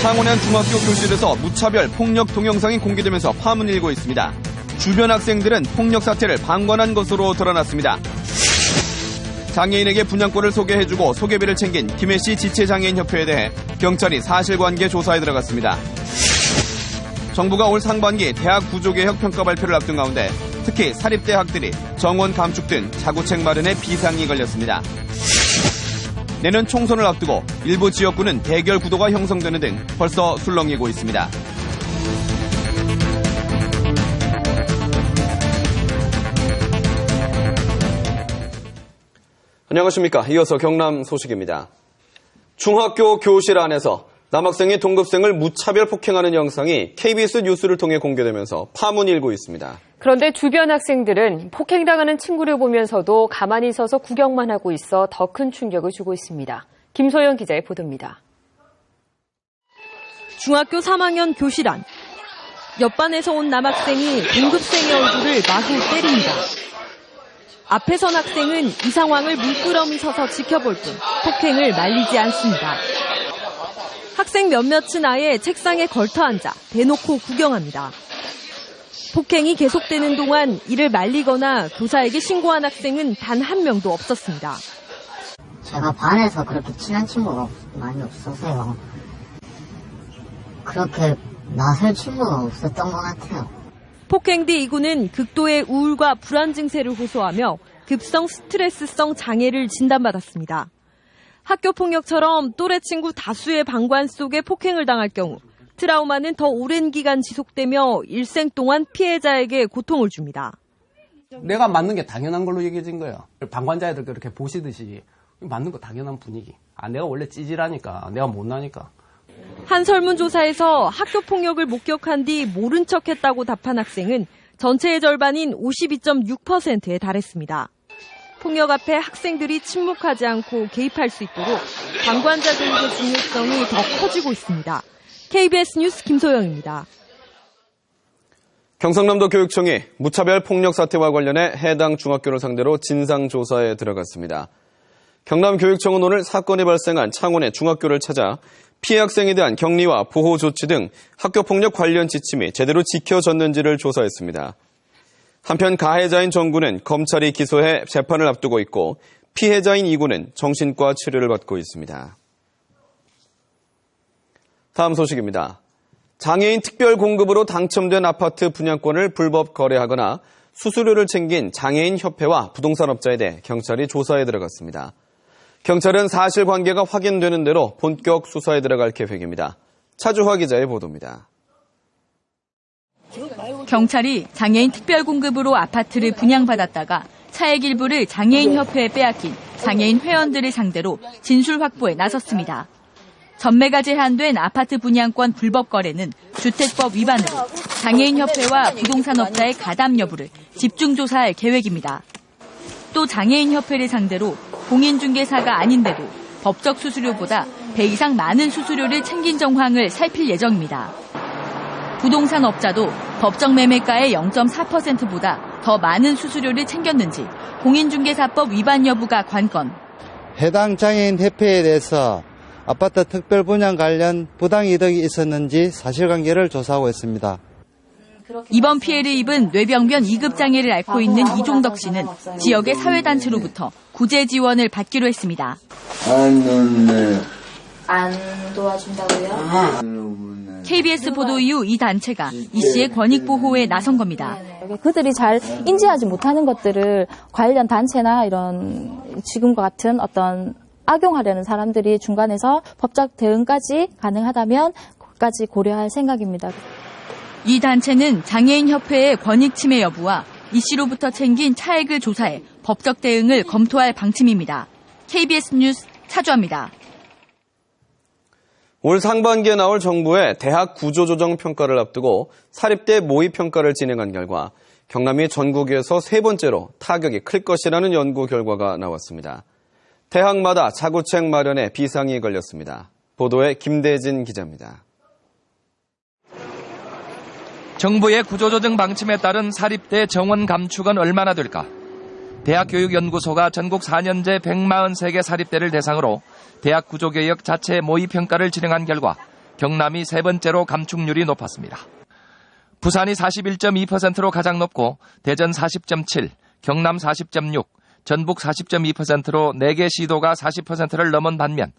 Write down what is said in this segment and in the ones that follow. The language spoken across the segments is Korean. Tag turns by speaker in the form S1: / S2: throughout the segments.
S1: 창원의 한 중학교 교실에서 무차별 폭력 동영상이 공개되면서 파문이 일고 있습니다. 주변 학생들은 폭력 사태를 방관한 것으로 드러났습니다. 장애인에게 분양권을 소개해주고 소개비를 챙긴 김해시 지체장애인협회에 대해 경찰이 사실관계 조사에 들어갔습니다. 정부가 올 상반기 대학 구조개혁 평가 발표를 앞둔 가운데 특히 사립대학들이 정원 감축 등 자구책 마련에 비상이 걸렸습니다. 내년 총선을 앞두고 일부 지역구는 대결 구도가 형성되는 등 벌써 술렁이고 있습니다. 안녕하십니까. 이어서 경남 소식입니다. 중학교 교실 안에서 남학생이 동급생을 무차별 폭행하는 영상이 KBS 뉴스를 통해 공개되면서 파문이 일고 있습니다.
S2: 그런데 주변 학생들은 폭행당하는 친구를 보면서도 가만히 서서 구경만 하고 있어 더 큰 충격을 주고 있습니다. 김소연 기자의 보도입니다.
S3: 중학교 3학년 교실 안. 옆반에서 온 남학생이 동급생의 얼굴을 마구 때립니다. 앞에 선 학생은 이 상황을 물끄러미 서서 지켜볼 뿐 폭행을 말리지 않습니다. 학생 몇몇은 아예 책상에 걸터 앉아 대놓고 구경합니다. 폭행이 계속되는 동안 이를 말리거나 교사에게 신고한 학생은 단 한 명도 없었습니다.
S4: 제가 반에서 그렇게 친한 친구가 많이 없어서요. 그렇게 나설 친구가 없었던 것 같아요.
S3: 폭행 뒤 이군은 극도의 우울과 불안 증세를 호소하며 급성 스트레스성 장애를 진단받았습니다. 학교 폭력처럼 또래 친구 다수의 방관 속에 폭행을 당할 경우 트라우마는 더 오랜 기간 지속되며 일생 동안 피해자에게 고통을 줍니다.
S5: 내가 맞는 게 당연한 걸로 얘기해진 거예요. 방관자애들 그렇게 보시듯이 맞는 거 당연한 분위기. 내가 원래 찌질하니까, 내가 못나니까.
S3: 한 설문조사에서 학교 폭력을 목격한 뒤 모른 척했다고 답한 학생은 전체의 절반인 52.6%에 달했습니다. 폭력 앞에 학생들이 침묵하지 않고 개입할 수 있도록 방관자 교육의 중요성이 더 커지고 있습니다. KBS 뉴스 김소영입니다.
S1: 경상남도 교육청이 무차별 폭력 사태와 관련해 해당 중학교를 상대로 진상조사에 들어갔습니다. 경남교육청은 오늘 사건이 발생한 창원의 중학교를 찾아 피해 학생에 대한 격리와 보호 조치 등 학교폭력 관련 지침이 제대로 지켜졌는지를 조사했습니다. 한편 가해자인 정구는 검찰이 기소해 재판을 앞두고 있고 피해자인 이구는 정신과 치료를 받고 있습니다. 다음 소식입니다. 장애인 특별 공급으로 당첨된 아파트 분양권을 불법 거래하거나 수수료를 챙긴 장애인협회와 부동산업자에 대해 경찰이 조사에 들어갔습니다. 경찰은 사실관계가 확인되는 대로 본격 수사에 들어갈 계획입니다. 차주화 기자의 보도입니다.
S6: 경찰이 장애인 특별공급으로 아파트를 분양받았다가 차액 일부를 장애인협회에 빼앗긴 장애인 회원들을 상대로 진술 확보에 나섰습니다. 전매가 제한된 아파트 분양권 불법 거래는 주택법 위반으로 장애인협회와 부동산업자의 가담 여부를 집중 조사할 계획입니다. 또 장애인협회를 상대로 공인중개사가 아닌데도 법적 수수료보다 배 이상 많은 수수료를 챙긴 정황을 살필 예정입니다. 부동산업자도 법정 매매가의 0.4%보다 더 많은 수수료를 챙겼는지 공인중개사법 위반 여부가 관건.
S7: 해당 장애인 협회에 대해서 아파트 특별 분양 관련 부당이득이 있었는지 사실관계를 조사하고 있습니다.
S6: 이번 피해를 입은 뇌병변 2급 장애를 앓고 있는 이종덕 씨는 지역의 사회단체로부터 구제 지원을 받기로 했습니다.
S8: 안 도와준다고요?
S6: KBS 보도 이후 이 단체가 이 씨의 권익 보호에 나선 겁니다.
S9: 그들이 잘 인지하지 못하는 것들을 관련 단체나 이런 지금과 같은 어떤 악용하려는 사람들이 중간에서 법적 대응까지 가능하다면 그것까지 고려할 생각입니다.
S6: 이 단체는 장애인협회의 권익 침해 여부와 이 씨로부터 챙긴 차액을 조사해 법적 대응을 검토할 방침입니다. KBS 뉴스 차주화입니다.
S1: 올 상반기에 나올 정부의 대학 구조조정 평가를 앞두고 사립대 모의 평가를 진행한 결과 경남이 전국에서 세 번째로 타격이 클 것이라는 연구 결과가 나왔습니다. 대학마다 자구책 마련에 비상이 걸렸습니다. 보도에 김대진 기자입니다.
S10: 정부의 구조조정 방침에 따른 사립대 정원 감축은 얼마나 될까? 대학교육연구소가 전국 4년제 143개 사립대를 대상으로 대학 구조개혁 자체 모의평가를 진행한 결과 경남이 세 번째로 감축률이 높았습니다. 부산이 41.2%로 가장 높고 대전 40.7, 경남 40.6, 전북 40.2%로 4개 시도가 40%를 넘은 반면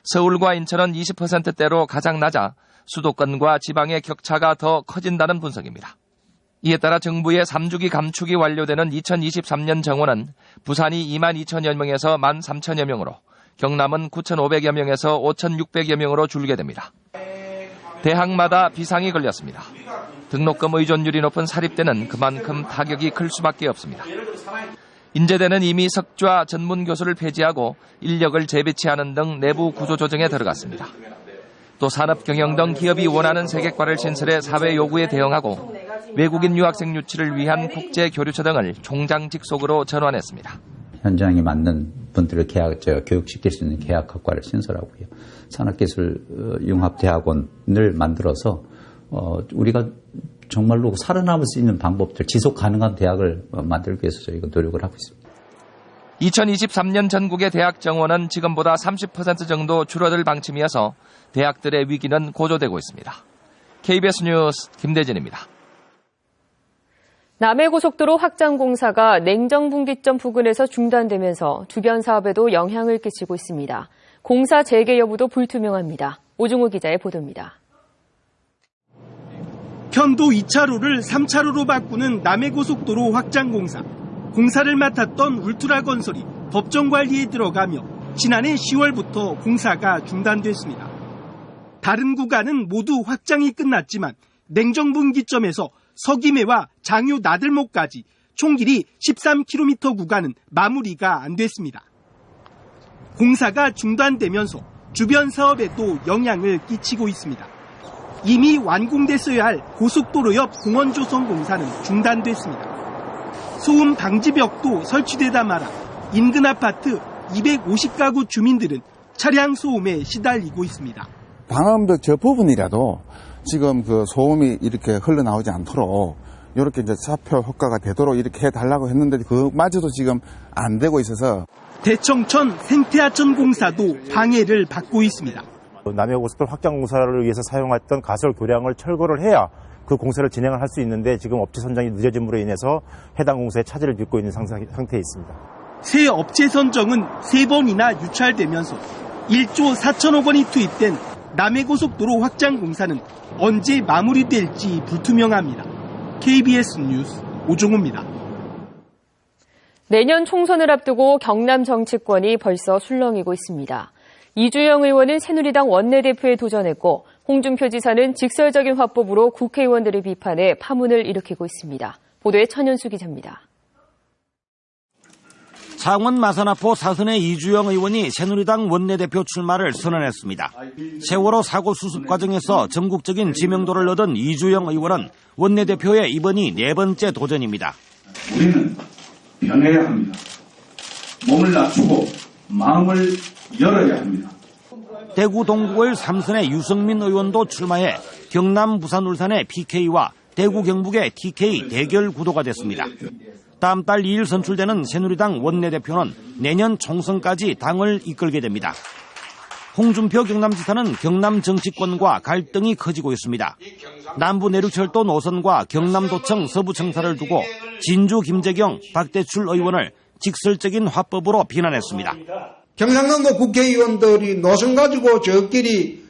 S10: 서울과 인천은 20%대로 가장 낮아 수도권과 지방의 격차가 더 커진다는 분석입니다. 이에 따라 정부의 3주기 감축이 완료되는 2023년 정원은 부산이 2만 2천여 명에서 1만 3천여 명으로 경남은 9,500여 명에서 5,600여 명으로 줄게 됩니다. 대학마다 비상이 걸렸습니다. 등록금 의존율이 높은 사립대는 그만큼 타격이 클 수밖에 없습니다. 인제대는 이미 석좌 전문 교수를 폐지하고 인력을 재배치하는 등 내부 구조 조정에 들어갔습니다. 또 산업경영 등 기업이 원하는 세계과를 신설해 사회 요구에 대응하고 외국인 유학생 유치를 위한 국제교류처 등을 총장 직속으로 전환했습니다.
S8: 현장에 맞는 분들을 교육시킬 수 있는 계약학과를 신설하고요. 산업기술융합대학원을 만들어서 우리가 정말로 살아남을 수 있는 방법들, 지속 가능한 대학을 만들기 위해서 저희가 노력을 하고 있습니다.
S10: 2023년 전국의 대학 정원은 지금보다 30% 정도 줄어들 방침이어서 대학들의 위기는 고조되고 있습니다. KBS 뉴스 김대진입니다.
S2: 남해고속도로 확장 공사가 냉정분기점 부근에서 중단되면서 주변 사업에도 영향을 끼치고 있습니다. 공사 재개 여부도 불투명합니다. 오중호 기자의 보도입니다.
S11: 편도 2차로를 3차로로 바꾸는 남해고속도로 확장 공사. 공사를 맡았던 울트라건설이 법정 관리에 들어가며 지난해 10월부터 공사가 중단됐습니다. 다른 구간은 모두 확장이 끝났지만 냉정분기점에서 서기매와 장유 나들목까지 총 길이 13km 구간은 마무리가 안 됐습니다. 공사가 중단되면서 주변 사업에도 영향을 끼치고 있습니다. 이미 완공됐어야 할 고속도로 옆 공원조성 공사는 중단됐습니다. 소음 방지벽도 설치되다 말아 인근 아파트 250가구 주민들은 차량 소음에 시달리고 있습니다.
S12: 방음벽 저 부분이라도 지금 그 소음이 이렇게 흘러나오지 않도록 이렇게 이제 차표 효과가 되도록 이렇게 해달라고 했는데 그마저도 지금 안 되고 있어서
S11: 대청천 생태하천 공사도 방해를 받고 있습니다.
S13: 남해고속도로 확장 공사를 위해서 사용했던 가설 도량을 철거를 해야 그 공사를 진행을 할 수 있는데 지금 업체 선정이 늦어짐으로 인해서 해당 공사에 차질을 빚고 있는 상태에 있습니다.
S11: 새 업체 선정은 3번이나 유찰되면서 1조 4천억 원이 투입된 남해고속도로 확장 공사는 언제 마무리될지 불투명합니다. KBS 뉴스 오종호입니다.
S2: 내년 총선을 앞두고 경남 정치권이 벌써 술렁이고 있습니다. 이주영 의원은 새누리당 원내대표에 도전했고 홍준표 지사는 직설적인 화법으로 국회의원들을 비판해 파문을 일으키고 있습니다. 보도에 천연수 기자입니다.
S14: 창원 마산아포 사선의 이주영 의원이 새누리당 원내대표 출마를 선언했습니다. 세월호 사고 수습 과정에서 전국적인 지명도를 얻은 이주영 의원은 원내대표의 이번이 4번째 도전입니다.
S15: 우리는 변해야 합니다. 몸을 낮추고 마음을 열어야 합니다.
S14: 대구 동구을 3선의 유승민 의원도 출마해 경남 부산 울산의 PK와 대구 경북의 TK 대결 구도가 됐습니다. 다음 달 2일 선출되는 새누리당 원내대표는 내년 총선까지 당을 이끌게 됩니다. 홍준표 경남지사는 경남 정치권과 갈등이 커지고 있습니다. 남부 내륙철도 노선과 경남도청 서부청사를 두고 진주 김재경, 박대출 의원을 직설적인 화법으로 비난했습니다.
S16: 경상남도 국회의원들이 노선 가지고 저끼리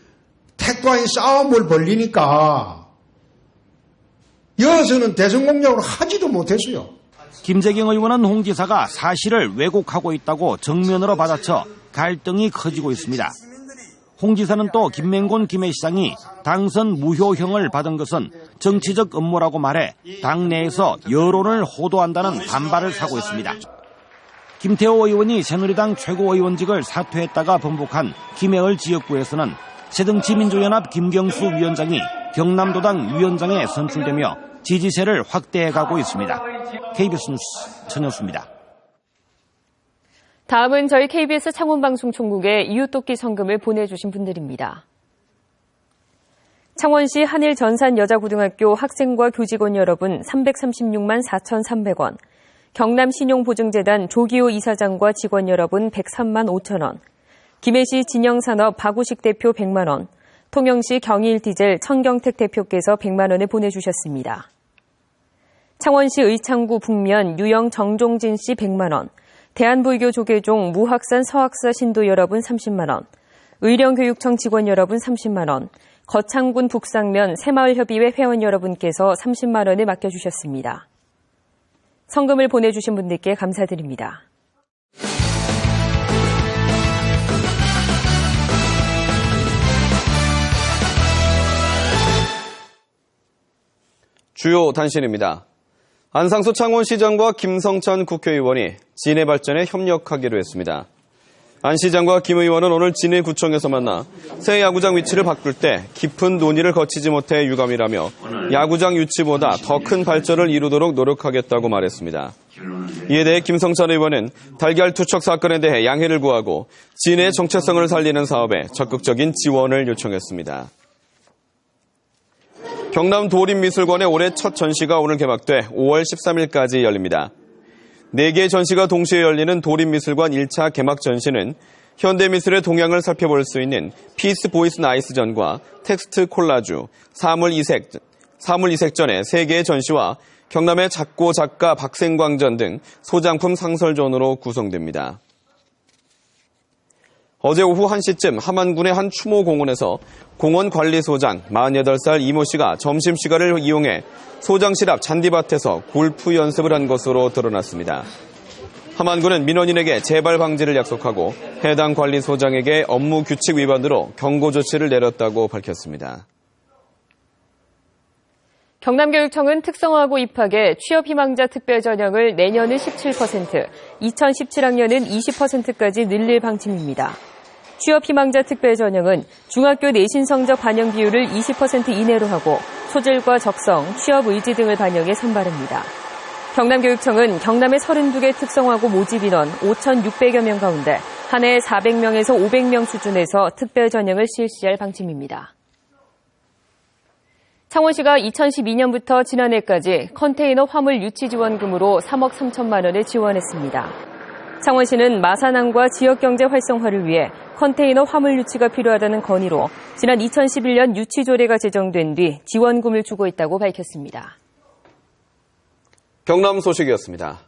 S16: 택과인 싸움을 벌리니까 여기서는 대선 공약을 하지도 못했어요.
S14: 김재경 의원은 홍 지사가 사실을 왜곡하고 있다고 정면으로 받아쳐 갈등이 커지고 있습니다. 홍 지사는 또 김맹곤 김해시장이 당선 무효형을 받은 것은 정치적 음모라고 말해 당내에서 여론을 호도한다는 반발을 사고 있습니다. 김태호 의원이 새누리당 최고의원직을 사퇴했다가 번복한 김해을 지역구에서는 새정치민주연합 김경수 위원장이 경남도당 위원장에 선출되며 지지세를 확대해가고 있습니다. KBS 뉴스 천현수입니다.
S2: 다음은 저희 KBS 창원방송총국에 이웃돕기 성금을 보내주신 분들입니다. 창원시 한일 전산 여자고등학교 학생과 교직원 여러분 336만 4,300원, 경남 신용보증재단 조기호 이사장과 직원 여러분 103만 5천 원, 김해시 진영산업 박우식 대표 100만 원, 통영시 경일디젤 청경택 대표께서 100만 원을 보내주셨습니다. 창원시 의창구 북면 유영 정종진 씨 100만 원, 대한불교 조계종 무학산 서학사 신도 여러분 30만 원, 의령교육청 직원 여러분 30만 원, 거창군 북상면 새마을협의회 회원 여러분께서 30만 원을 맡겨주셨습니다. 성금을 보내주신 분들께 감사드립니다.
S1: 주요 단신입니다. 안상수 창원시장과 김성찬 국회의원이 진해 발전에 협력하기로 했습니다. 안 시장과 김 의원은 오늘 진해구청에서 만나 새 야구장 위치를 바꿀 때 깊은 논의를 거치지 못해 유감이라며 야구장 유치보다 더 큰 발전을 이루도록 노력하겠다고 말했습니다. 이에 대해 김성찬 의원은 달걀 투척 사건에 대해 양해를 구하고 진해의 정체성을 살리는 사업에 적극적인 지원을 요청했습니다. 경남 도립미술관의 올해 첫 전시가 오늘 개막돼 5월 13일까지 열립니다. 4개의 전시가 동시에 열리는 도립미술관 1차 개막 전시는 현대미술의 동향을 살펴볼 수 있는 피스 보이스 나이스전과 텍스트 콜라주, 사물 이색전의 3개의 전시와 경남의 작고 작가 박생광전 등 소장품 상설전으로 구성됩니다. 어제 오후 1시쯤 함안군의 한 추모공원에서 공원관리소장 48살 이모 씨가 점심시간을 이용해 소장실 앞 잔디밭에서 골프 연습을 한 것으로 드러났습니다. 함안군은 민원인에게 재발 방지를 약속하고 해당 관리소장에게 업무 규칙 위반으로 경고 조치를 내렸다고 밝혔습니다.
S2: 경남교육청은 특성화고 입학의 취업희망자 특별전형을 내년은 17%, 2017학년은 20%까지 늘릴 방침입니다. 취업희망자 특별전형은 중학교 내신 성적 반영 비율을 20% 이내로 하고 소질과 적성, 취업 의지 등을 반영해 선발합니다. 경남교육청은 경남의 32개 특성화고 모집 인원 5,600여 명 가운데 한 해에 400명에서 500명 수준에서 특별전형을 실시할 방침입니다. 창원시가 2012년부터 지난해까지 컨테이너 화물 유치 지원금으로 3억 3천만 원을 지원했습니다. 창원시는 마산항과 지역경제 활성화를 위해 컨테이너 화물 유치가 필요하다는 건의로 지난 2011년 유치조례가 제정된 뒤 지원금을 주고 있다고 밝혔습니다.
S1: 경남 소식이었습니다.